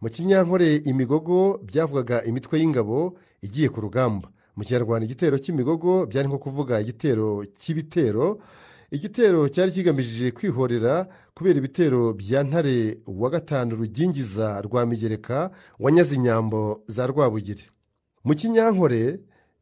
mu kinyankore imigogo byavugaga imitwe y'ingabo igiye ku rugamba. Mu kinyarwanda igitero cy'imigogo byari nko kuvuga igitero cy'ibitero. Igitero cyari kigamije kwihorera kubera ibitero bya Ntare wa gatanu Rugingiza rwa Migereka wanyaze inyambo za Rwabugiri. Mu kinyankore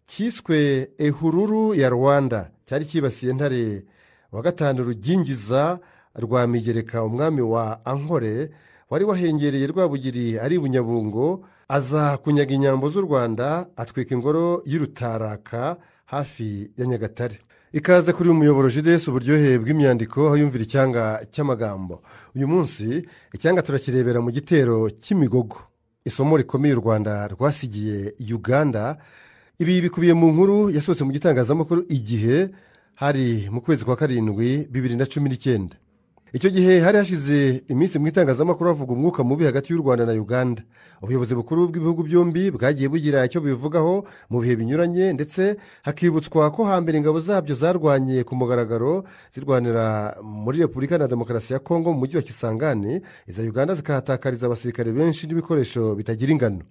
cyiswe ehururu ya Rwanda cyari cyibasiye Ntare wa gatanu Rugingiza rwa Migereka umwami wa Ankore wari wahengereye Rwabugiri ari Bunyabungo, aza kunyaga inyambo z'u Rwanda, atwika ingoro y'Irutaraka hafi ya Nyagatare. Ikaze kuri umuyoboro JDS uburyohe bw'imyandiko aho yumvira icyanga cy'amagambo. Uyu munsi icyanga turakirebera mu gitero cy'imigogo, isomo rikomeye u Rwanda rwasigiye Uganda. Ibi bikubiye mu nkuru yasohotse mu gitangazamakuru Igihe hari mu kwezi kwa karindwi 2019. Icyo gihe hari hashize iminsi mu itangazamakuru havuga umwuka mubi hagati y'u Rwanda na Uganda. Ubuyobozi bukuru bw'ibihugu byombi bwagiye bugira icyo bivugaho mu bihe binyuranye, ndetse hakibutswa ko hambere ingabo zabyo zarwanye ku mugaragaro zirwanira muri Repubulika na Demokarasi ya Kongo mu mujyi wa Kisangani, iza Uganda zikahatakariza abasirikare benshi n'ibikoresho bitagira ingano.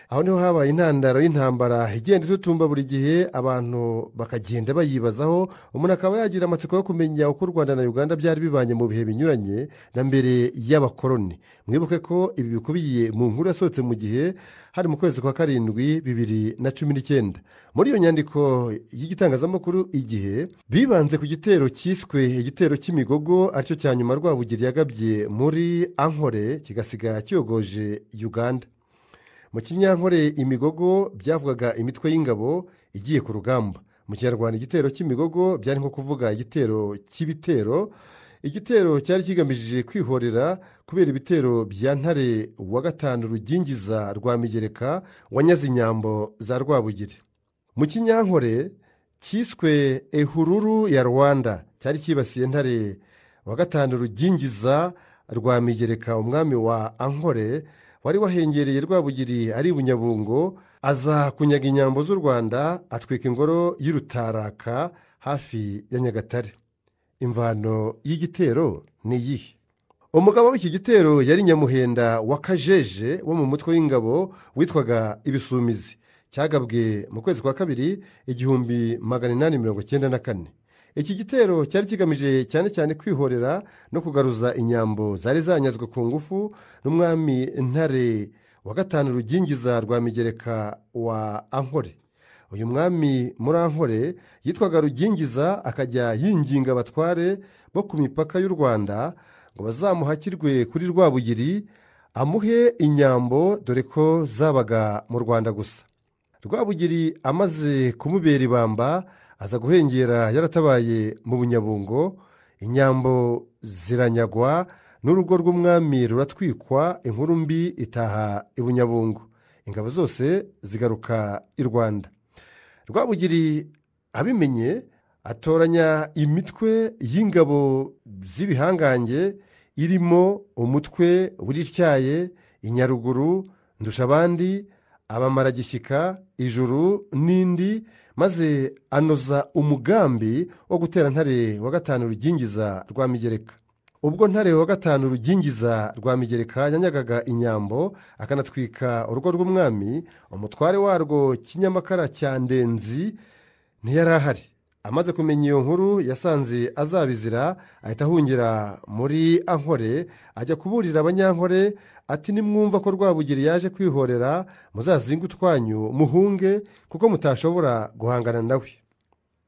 Aho niho habaye intandaro y'intambara igenda itutumba buri gihe, abantu bakagenda bayibazaho. Umuntu akaba yagira amatsiko yo kumenya uko u Rwanda na Uganda byari bibanye mu bihe binyuranye na mbere y'abakoloni. Mwibuke ko ibi bikubiye mu nkuru yasohotse mu Gihe hari mu kwezi kwa karindwi 2019. Muri iyo nyandiko y'igitangazamakuru Igihe bibanze ku gitero cyiswe igitero cy'imigogo, aricyo cya nyuma Rwabugiri yagabye muri Ankore kigasiga kiyogoje Uganda. Mu kinyankore imigogo byavugaga imitwe y'ingabo igiye ku rugamba. Mu kinyarwanda igitero cy'imigogo byari nko kuvuga igitero cy'ibitero. Igitero cyari kigamije kwihorera kubera ibitero bya Ntare wa gatanu Rugingiza rwa Migereka wanyaze inyambo za Rwabugiri. Mu kinyankore cyiswe ehururu ya Rwanda cyari cyibasiye Ntare wa gatanu Rugingiza rwa Migereka umwami wa Ankore wari wahengereye Rwabugiri ari Bunyabungo, aza kunyaga inyambo z'u Rwanda, atwika ingoro y'Irutaraka hafi ya Nyagatare. Imvano y'igitero ni iyihe? Umugabo w'iki gitero yari Nyamuhenda wa Kajeje wo mu mutwe w'ingabo witwaga Ibisumizi. Cyagabwe mu kwezi kwa kabiri 1894. Iki gitero cyari kigamije cyane cyane kwihorera no kugaruza inyambo zari zanyazwe ku ngufu n'umwami Ntare wa gatanu Rugingiza rwa Migereka wa Ankore. Uyu mwami muri Ankore yitwaga Rugingiza, akajya yinginga abatware bo ku mipaka y'u Rwanda ngo bazamuhakirwe kuri Rwabugiri amuhe inyambo, dore ko zabaga mu Rwanda gusa. Rwabugiri amaze kumubera ibamba, aza guhengera yaratabaye mu Bunyabungo, inyambo ziranyagwa n'urugo rw'umwami ruratwikwa, inkuru mbi itaha i Bunyabungo, ingabo zose zigaruka i Rwanda. Rwabugiri abimenye atoranya imitwe y'ingabo z'ibihangange irimo umutwe w'Irityaye, Inyaruguru, Ndushabandi, Abamaragishyika, Ijuru n'indi, maze anoza umugambi wo gutera Ntare wa gatanu Rugingiza rwa Migereka. Ubwo Ntare wa gatanu Rugingiza rwa Migereka yanyagaga inyambo akanatwika urugo rw'umwami, umutware warwo Kinyamakara cya Ndenzi ntiyari ahari. Amaze kumenya iyo nkuru yasanze azabizira, ahita ahungira muri Ankore, ajya kuburira Abanyankore ati nimwumva ko Rwabugiri yaje kwihorera muzazinga utwanyu muhunge, kuko mutashobora guhangana nawe.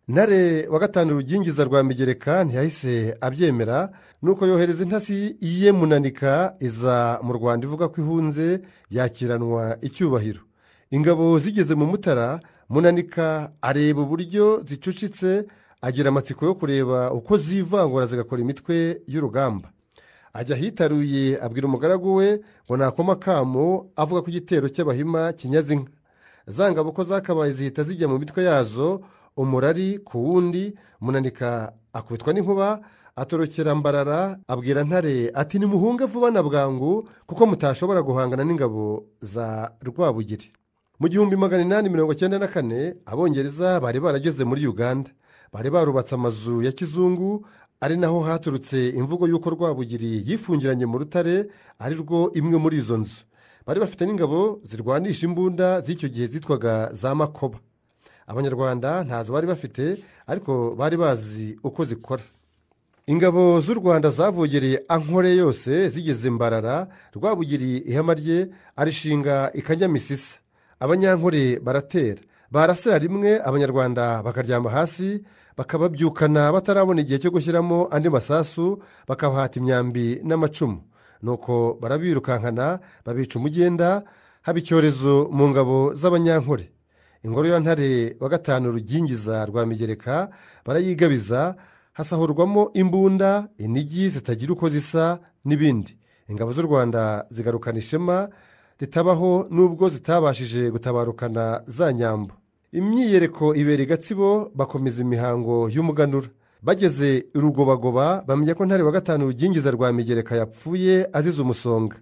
Ntare wa gatanu Rugingiza rwa Migereka ntiyahise abyemera, nuko yohereza intasi ye Munanika iza mu Rwanda ivuga ko ihunze, yakiranwa icyubahiro. Ingabo zigeze mu Mutara, Munanika areba uburyo zicucitse, agira amatsiko yo kureba uko zivangura zigakora imitwe y'urugamba. Ajya ahitaruye abwira umugaragu we ngo nakoma akamo, avuga ko igitero cy'Abahima kinyaze inka. Za ngabo ko zakabaye zihita zijya mu mitwe yazo, umurari ku wundi. Munanika akubitwa n'inkuba, atorokera Mbarara, abwira Ntare ati nimuhunge vuba na bwangu, kuko mutashobora guhangana n'ingabo za Rwabugiri. Mu 1894 Abongereza bari barageze muri Uganda, bari barubatse amazu ya kizungu, ari naho haturutse imvugo y'uko Rwabugiri yifungiranye mu rutare, ari rwo imwe muri izo nzu. bari bafite n'ingabo zirwanisha imbunda z'icyo gihe zitwaga za makoba. Abanyarwanda ntazo bari bafite, ariko bari bazi uko zikora. Ingabo z'u Rwanda zavogereye Ankole yose zigeze Mbarara. Rwabugiri ihema rye arishinga i Kanyamisisa. Abanyankole baratera, barasira rimwe, Abanyarwanda bakaryama hasi, bakababyukana batarabona igihe cyo gushyiramo andi masasu, bakabahata imyambi n'amacumu. Nuko barabirukankana, babica umugenda, haba icyorezo mu ngabo z'Abanyankole. Ingoro ya Ntare wa gatanu Rugingiza rwa Migereka barayigabiza, hasahurwamo imbunda, inigi zitagira uko zisa n'ibindi. Ingabo z'u Rwanda zigarukana ishema ritabaho nubwo zitabashije gutabarukana za nyambo. Imyiyereko ibera i Gatsibo, bakomeza imihango y'umuganura. Bageze i Rugobagoba bamenya ko Ntare wa gatanu Rugingiza rwa Migereka yapfuye azize umusonga.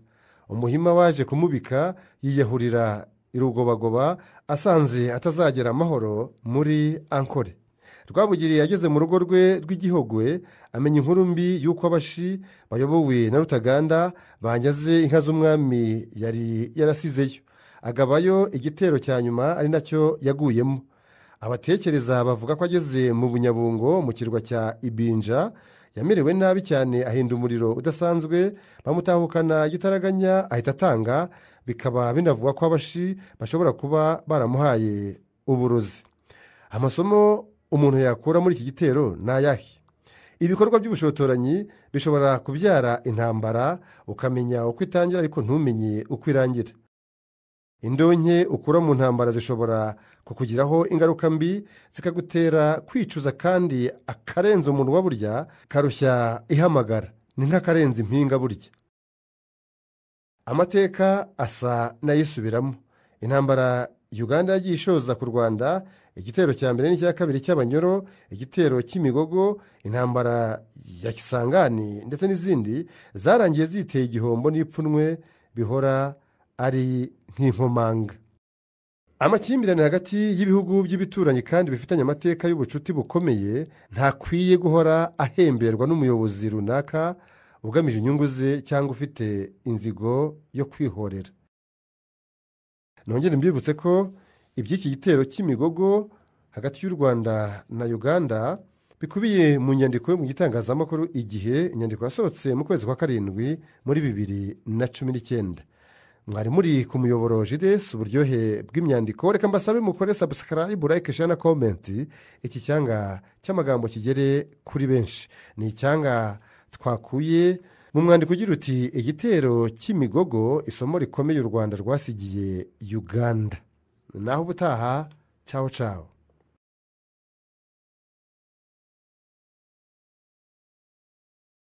Umuhima waje kumubika yiyahurira i Rugobagoba, asanze atazagera amahoro muri Ankole. Rwabugiri yageze mu rugo rwe rw'Igihogwe, amenya inkuru mbi y'uko Abashi bayobowe na Rutaganda banyaze inka z'umwami yari yarasizeyo, agabayo igitero cya nyuma ari nacyo yaguyemo. Abatekereza bavuga ko ageze mu Bunyabungo mu kirwa cya Ibinja yamerewe nabi cyane, ahinda umuriro udasanzwe, bamutahukana igitaraganya ahita atanga. Bikaba binavugwa ko Abashi bashobora kuba baramuhaye uburozi. Amasomo umuntu yakura muri iki gitero ni ayahe? Ibikorwa by'ubushotoranyi bishobora kubyara intambara, ukamenya uko itangira ariko ntumenye uko irangira. Indonke ukura mu ntambara zishobora kukugiraho ingaruka mbi, zikagutera kwicuza, kandi akarenza umunwa burya karushya ihamagara, ni nk'akarenza impinga burya. Amateka asa n'ayisubiramo. Intambara Uganda yagiye ishoza ku Rwanda, igitero cya mbere n'icya kabiri cy'Abanyoro, igitero cy'Imigogo, intambara ya Kisangani ndetse n'izindi, zarangiye ziteye igihombo n'ipfunwe bihora ari nk'inkomanga. Amakimbirane hagati y'ibihugu by'ibituranyi kandi bifitanye amateka y'ubucuti bukomeye ntakwiye guhora ahemberwa n'umuyobozi runaka ugamije inyungu ze cyangwa ufite inzigo yo kwihorera. Nongere mbibutse ko iby'iki gitero cy'Imigogo hagati y'u Rwanda na Uganda bikubiye mu nyandiko yo mu gitangazamakuru Igihe, inyandiko yasohotse mu kwezi kwa karindwi muri 2019. Mwari muri ku muyoboro JDS uburyohe bw'imyandiko. Reka mbasabe mukore subscribe, like, share na comment. Iki cyanga cy'amagambo kigere kuri benshi. Ni icyanga twakuye mu mwandiko ugira uti igitero cy'Imigogo, isomo rikomeye u Rwanda rwasigiye Uganda. Naho ubutaha, ciao ciao.